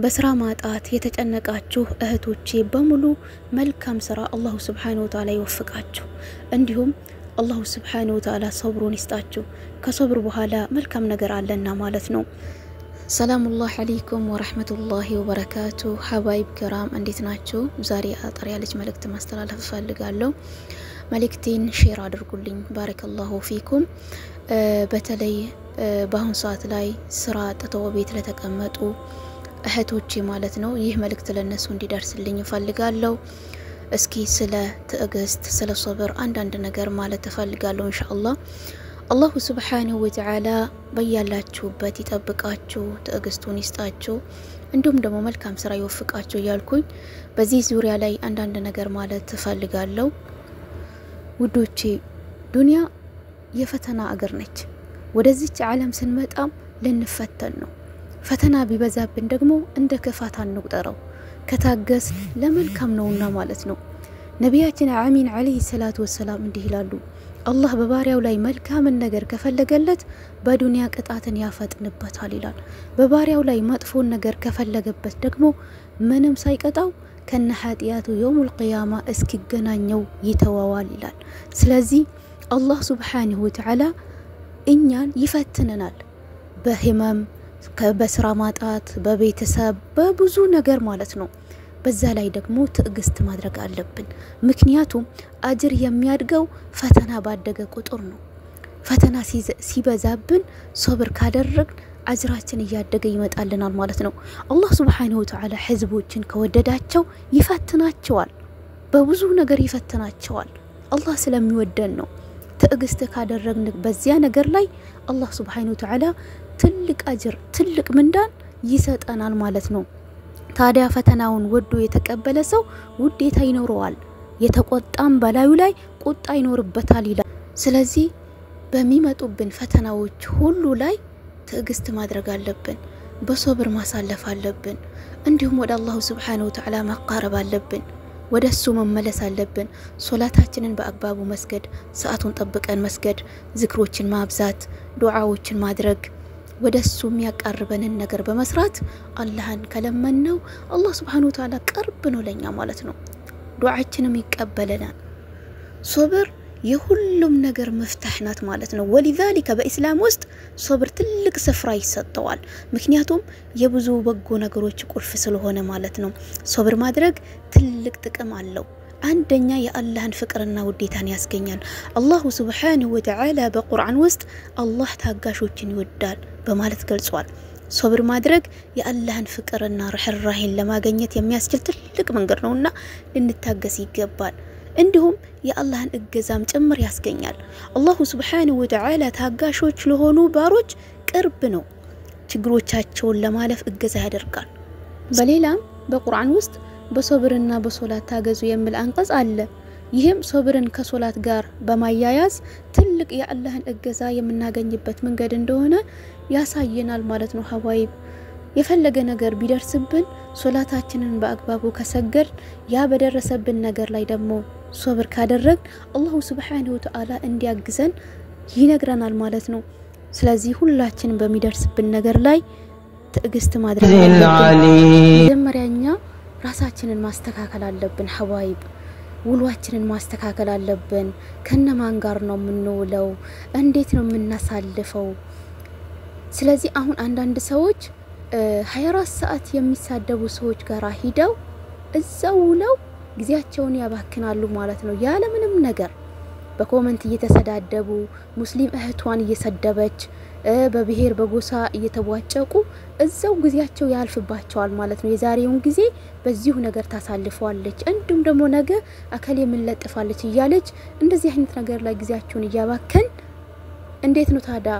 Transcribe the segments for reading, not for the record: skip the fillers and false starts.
በስራ ማጣት የተጨነቃችሁ እህቶቼ በሙሉ መልካም ስራ አላህ Subhanahu Wa Ta'ala ይወፍቃችሁ እንዲሁም አላህ Subhanahu Wa Ta'ala ሰብሩን ይስጣችሁ ከሰብሩ በኋላ መልካም ነገር አለና ማለት ነው ሰላሙላህ አለይኩም ወራህመቱላሂ ወበረካቱ ሐባይብ كرام እንዴት ናችሁ ዛሬ አጠር ያለች መልእክት ማስተላለፍ ፈልጋለሁ መልእክቴን ሼር አድርጉልኝ ባረከላሁ ፊኩም በተለይ በአሁን ሰዓት ላይ ስራ ተተው ቤት ለተቀመጡ እህቶቼ ማለት ነው ይህ መልእክት ለነሱ እንዲደርስልኝ ፈልጋለሁ እስኪ ስለ ትዕግስት ስለ ሶብር አንዳንድ ነገር ማለት ተፈልጋለሁ ኢንሻአላህ አላህ Subhanahu Wa Ta'ala በያላችሁበት ይጠብቃችሁ ትዕግስቱን ይስጣችሁ እንዲሁም ደግሞ መልካም ስራ ይወፍቃችሁ ያልኩኝ በዚህ ዙሪያ ላይ አንዳንድ ነገር ማለት ተፈልጋለሁ ውዶቼ ዱንያ የፈተና አገር ነች ወደዚች ዓለም ስንመጣም ልንፈተን ነው ፈተና ቢበዛብን ደግሞ እንደ ክፋት አንቁጠረው ከታገስ ለመልካም ነውና ማለት ነው ነብያችን አሚን አለይሂ ሰላቱ ወሰለም እንዲህ ይላሉ አላህ በባሪያው ላይ መልካም ነገር ከፈለገለት በዱንያ ቅጣትን ያፈጥንበታል ይላል በባሪያው ላይ መጥፎ ነገር ከፈለገበት ደግሞ ምንም ሳይቀጣው ከነ ኃጢያቱ የውሙል ቂያማ እስኪገናኘው ይተዋዋል ይላል ስለዚህ አላህ Subhanahu Wa Ta'ala እኛን ይፈትነናል በህመም በስራ ማጣት በቤተሰብ በብዙ ነገር ማለት ነው በዛ ላይ ደግሞ ትዕግስት ማድረግ አለብን ምክንያቱም አጅር የሚያድገው ፈተና ባደገ ቁጥር ነው ፈተና ሲበዛብን ሶብር ካደረግን አጅራችን እያደገ ይመጣልናል ማለት ነው አላህ Subhanahu Wa Ta'ala ህዝቦችን ከወደዳቸው ይፈትናቸዋል በብዙ ነገር ይፈትናቸዋል አላህ ስለሚወደን ነው ትዕግስት ካደረግን በዚያ ነገር ላይ አላህ Subhanahu Wa Ta'ala ትልቅ አጅር ትልቅ ምንዳን ይሰጠናል ማለት ነው ታዲያ ፈተናውን ወዶ የተቀበለ ሰው ውዴታ ይኖረዋል የተቆጣም በላዩ ላይ ቁጣ ይኖርበታል ይላል ስለዚህ በሚመጡብን ፈተናዎች ሁሉ ላይ ትዕግስት ማድረግ አለብን በሶብር ማሳለፍ አለብን እንዲሁም ወደ አላህ Subhanahu Wa Ta'ala መቃረብ አለብን ወደሱ መመለስ አለብን ሶላታችንን በአግባቡ መስገድ ሰዓቱን ጠብቀን መስገድ ዝክሮችን ማብዛት ዱዓዎችን ማድረግ ወደሱ የሚያቀርበንን ነገር በመስራት አላህን ከለመነው አላህ Subhanahu Wa Ta'ala ቅርብ ነው ለኛ ማለት ነው ዱዓችንም ይቀበለናል ሶብር የሁሉም ነገር መፍታህ ናት ማለት ነው ወለذلك በእስላም ውስጥ ሶብር ትልቅ ስፍራ ይሰጠዋል ምክንያቱም የብዙ በጎ ነገሮች ቁልፍ ስለሆነ ማለት ነው ሶብር ማድረግ ትልቅ ጥቅም አለው አንደኛ የአላህን ፍቅርና ውዴታን ያስገኛል አላህ Subhanahu Wa Ta'ala በቁርአን ውስጥ አላህ ታጋሾችን ይወዳል በማለት ገልጿል ሶብር ማድረግ የአላህን ፍቅርና ርህራሄን ለማግኘት የሚያስችል ትልቅ መንገድ ነውና ልንታገስ ይገባል እንዲሁም የአላህን እገዛም ጭምር ያስገኛል አላህ Subhanahu Wa Ta'ala ታጋሾች ለሆኑ ባሮች ቅርብ ነው ችግሮቻቸውን ለማለፍ እገዛ ያደርጋል በሌላም በቁርአን ውስጥ በሶብርና በሶላት ታገዙ የሚል አንቀጽ አለ ይህም ሶብርን ከሶላት ጋር በማያያዝ ትልቅ የአላህን እገዛ የምናገኝበት መንገድ እንደሆነ ያሳየናል ማለት ነው ሐባይብ የፈለገ ነገር ቢደርስብን ሶላታችንን በአግባቡ ከሰገድ ያ በደረሰብን ነገር ላይ ደግሞ ሶብር ካደረግ አላህ Subhanahu Wa Ta'ala እንዲያግዘን ይነግረናል ማለት ነው ስለዚህ ሁላችንም በሚደርስብን ነገር ላይ ትዕግስት ማድረግ አለብን መጀመሪያኛ ራሳችንን ማስተካከል አለብን ሐባይብ ውሏችንን ማስተካከል አለብን ከነማን ጋር ነው የምንውለው እንዴት ነው የምናሳልፈው ስለዚህ አሁን አንዳንድ ሰዎች 24 ሰዓት የሚሳደቡ ሰዎች ጋር ሄደው እዛው ውለው ጊዜያቸውን ያባክናሉ ማለት ነው ያለ ምንም ነገር በኮሜንት እየተሰዳደቡ ሙስሊም እህቷን እየሰደበች በብሔር በጎሳ እየተቧጨቁ እዛው ጊዜያቸው ያልፍባቸዋል ማለት ነው የዛሬውን ጊዜ በዚሁ ነገር ታሳልፈዋለች እንዲሁም ደግሞ ነገ አከለ የምንለጥፋለች እያለች እንደዚህ አይነት ነገር ላይ ጊዜያቸውን ያባከን እንዴት ነው ታዲያ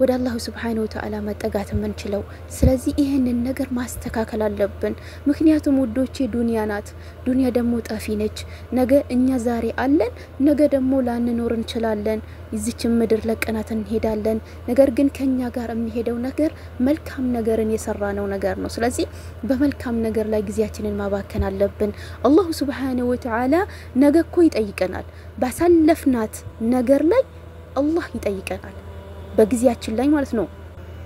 ወደ አላህ Subhanahu Wa Ta'ala መጠጋት የምንችለው ስለዚህ ይሄንን ነገር ማስተካከል አለብን ምክንያቱም ውዶቼ ዱንያ ናት ዱንያ ደግሞ ጠፊ ነች ነገ እኛ ዛሬ አለን ነገ ደግሞ ላንኖር እንችላለን እዚች ምድር ለቀናት እንሄዳለን ነገር ግን ከኛ ጋር የሚሄደው ነገር መልካም ነገርን የሰራነው ነገር ነው ስለዚህ በመልካም ነገር ላይ ጊዜያችንን ማባከን አለብን አላህ Subhanahu Wa Ta'ala ነገ እኮ ይጠይቀናል ባሳለፍናት ነገር ላይ አላህ ይጠይቀናል በጊዜያችን ላይ ማለት ነው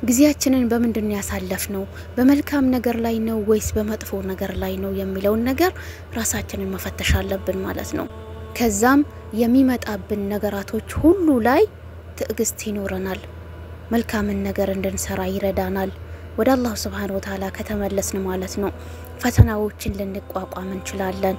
ጊዜያችንን በምንድን ያሳለፍነው በመልካም ነገር ላይ ነው ወይስ በመጥፎ ነገር ላይ ነው የሚለውን ነገር ራሳችንን መፈተሽ አለብን ማለት ነው ከዛም የሚመጣብን ነገራቶች ሁሉ ላይ ትዕግስት ይኖረናል መልካም ነገር እንድንሰራ ይረዳናል ወደ አላህ Subhanahu Wa Ta'ala ከተመለስን ማለት ነው ፈተናዎችን ልንቋቋም እንችላለን